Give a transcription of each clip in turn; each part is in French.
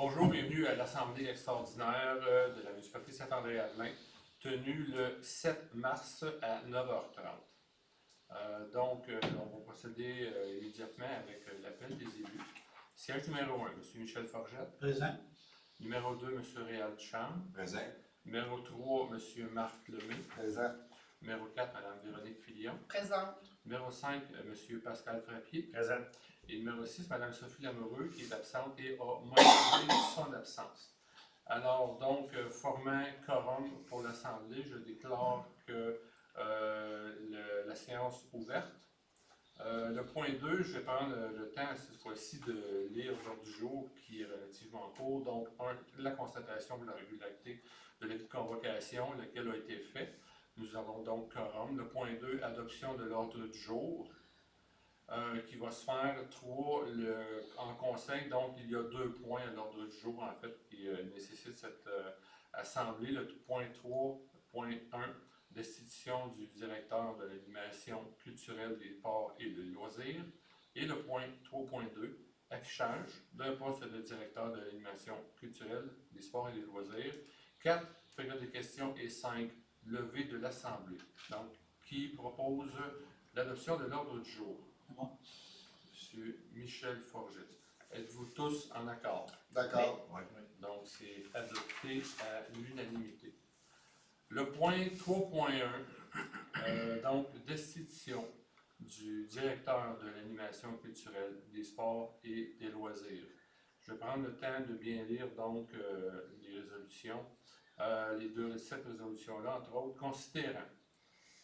Bonjour, bienvenue à l'Assemblée extraordinaire de la municipalité Saint-André-Avelin, tenue le 7 mars à 9h30. On va procéder immédiatement avec l'appel des élus. Siège numéro 1, M. Michel Forgette. Présent. Numéro 2, M. Réal Duchamp. Présent. Numéro 3, M. Marc Lemay. Présent. Numéro 4, Mme Véronique Filion. Présente. Numéro 5, M. Pascal Frappier. Présent. Et numéro 6, Mme Sophie Lamoureux, qui est absente et a motivé son absence. Alors, donc, formant quorum pour l'Assemblée, je déclare que la séance ouverte. Le point 2, je vais prendre le temps cette fois-ci de lire l'ordre du jour qui est relativement court. Donc, 1, la constatation de la régularité de l'avis de convocation, lequel a été fait. Nous avons donc quorum. Le point 2, adoption de l'ordre du jour. Qui va se faire 3 en conseil. Donc, il y a 2 points à l'ordre du jour, en fait, qui nécessitent cette assemblée. Le point 3, point 1, destitution du directeur de l'animation culturelle des sports et des loisirs. Et le point 3.2, affichage d'un poste de directeur de l'animation culturelle des sports et des loisirs. 4, période de questions et 5, levée de l'Assemblée. Donc, qui propose l'adoption de l'ordre du jour? Monsieur Michel Forgette. Êtes-vous tous en accord? D'accord. Oui. Donc, c'est adopté à l'unanimité. Le point 3.1, donc destitution du directeur de l'animation culturelle, des sports et des loisirs. Je vais prendre le temps de bien lire donc les résolutions. Cette résolution-là, entre autres, considérant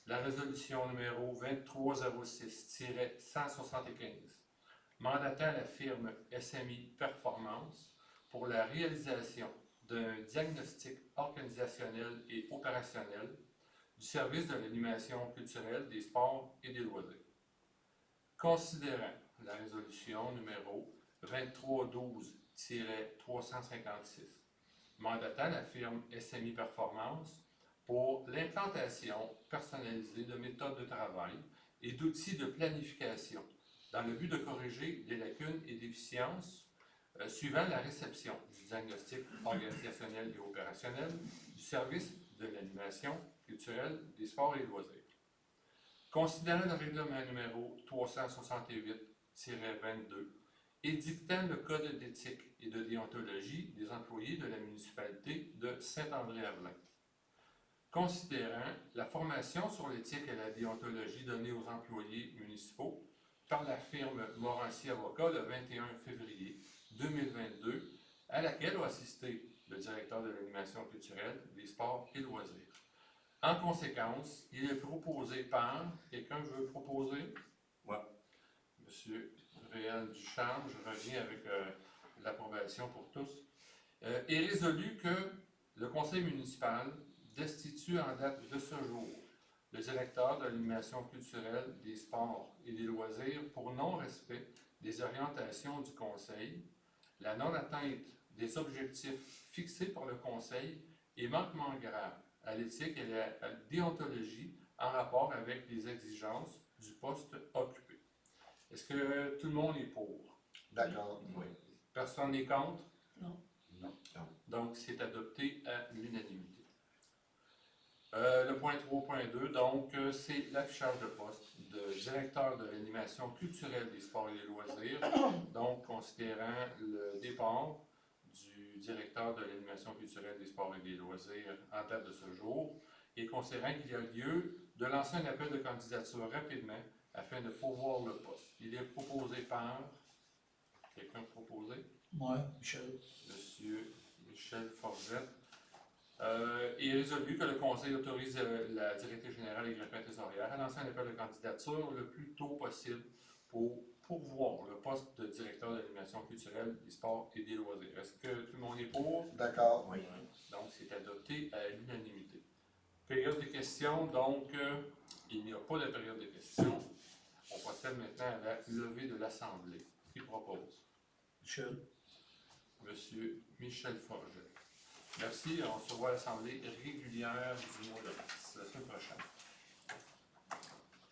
la résolution numéro 2306-175, mandatant la firme SMI Performance pour la réalisation d'un diagnostic organisationnel et opérationnel du service de l'animation culturelle, des sports et des loisirs. Considérant la résolution numéro 2312-356, mandatant la firme SMI Performance pour l'implantation personnalisée de méthodes de travail et d'outils de planification dans le but de corriger des lacunes et déficiences suivant la réception du diagnostic organisationnel et opérationnel du service de l'animation culturelle, des sports et des loisirs. Considérant le règlement numéro 368-22 édictant le code d'éthique et de déontologie des employés de la municipalité de Saint-André-Avelin. Considérant la formation sur l'éthique et la déontologie donnée aux employés municipaux par la firme Morancy Avocat le 21 février 2022, à laquelle a assisté le directeur de l'animation culturelle, des sports et loisirs. En conséquence, il est proposé par... Quelqu'un veut proposer? Oui. Monsieur Réal Duchamp, je reviens avec l'approbation pour tous. Est résolu que le conseil municipal destitue en date de ce jour le directeur de l'animation culturelle, des sports et des loisirs pour non-respect des orientations du conseil, la non-atteinte des objectifs fixés par le conseil et manquement grave à l'éthique et à la déontologie en rapport avec les exigences du poste occupé. Est-ce que tout le monde est pour? D'accord. Oui. Personne n'est contre? Non. Non. Donc, c'est adopté à l'unanimité. Le point 3.2, donc, c'est l'affichage de poste de directeur de l'animation culturelle des sports et des loisirs, donc considérant le départ du directeur de l'animation culturelle des sports et des loisirs en date de ce jour, et considérant qu'il y a lieu de lancer un appel de candidature rapidement afin de pourvoir le poste. Il est proposé par... Quelqu'un proposé? Moi, Michel. Monsieur Michel Forgette. Il est résolu que le Conseil autorise la directrice générale et greffier trésorière à lancer un appel de candidature le plus tôt possible pour pourvoir le poste de directeur de l'animation culturelle, des sports et des loisirs. Est-ce que tout le monde est pour? D'accord. Oui. Donc, c'est adopté à l'unanimité. Période de questions, donc, il n'y a pas de période de questions. On procède maintenant à la levée de l'Assemblée. Qui propose? Michel. Monsieur Michel Forget. Merci. On se voit à l'Assemblée régulière du mois de mars, la semaine prochaine.